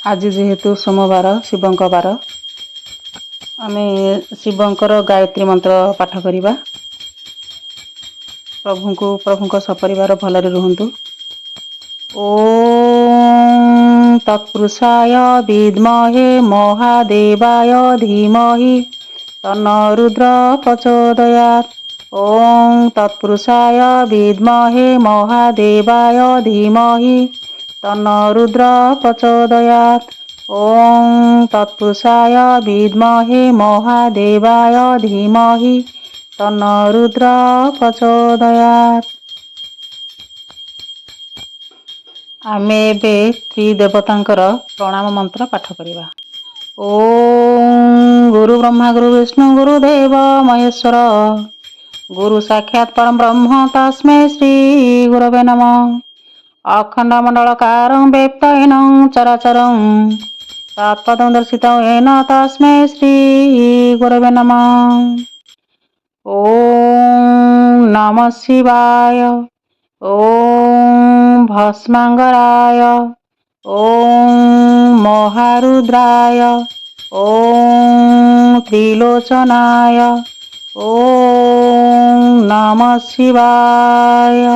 आज जेहेतु सोमवार शिवंक बार आमे शिवंकर गायत्री मंत्र पाठ करिबा। प्रभुंक सपरिवार भलरे रुहंतु। ओम तत्पुरुषाय विद्महे महादेवाय धीमहि तन्नो रुद्र प्रचोदयात्। ओम तत्पुरुषाय विद्महे महादेवाय धीमहि तन्नो रुद्र प्रचोदयात्। ओम तत्पुरुषाय विद्महे महादेवाय धीमहि तन्नो रुद्र प्रचोदयात्। आमे एबे त्रिदेवतांकर प्रणाम मंत्र पाठ करिबा। ओम गुरु ब्रह्मा गुरु विष्णु गुरुदेव महेश्वर गुरु साक्षात् परम ब्रह्म तस्मै श्री गुरवे नमः। अखंड मंडलकारं व्यक्तहीनं चराचरं तत्पदं दर्शितं येन तस्मै श्री गुरवे नमः। ओम नमः शिवाय। ओम भस्मांगराय। ओम महारुद्राय। ओम त्रिलोचनाय। ओम नमः शिवाय।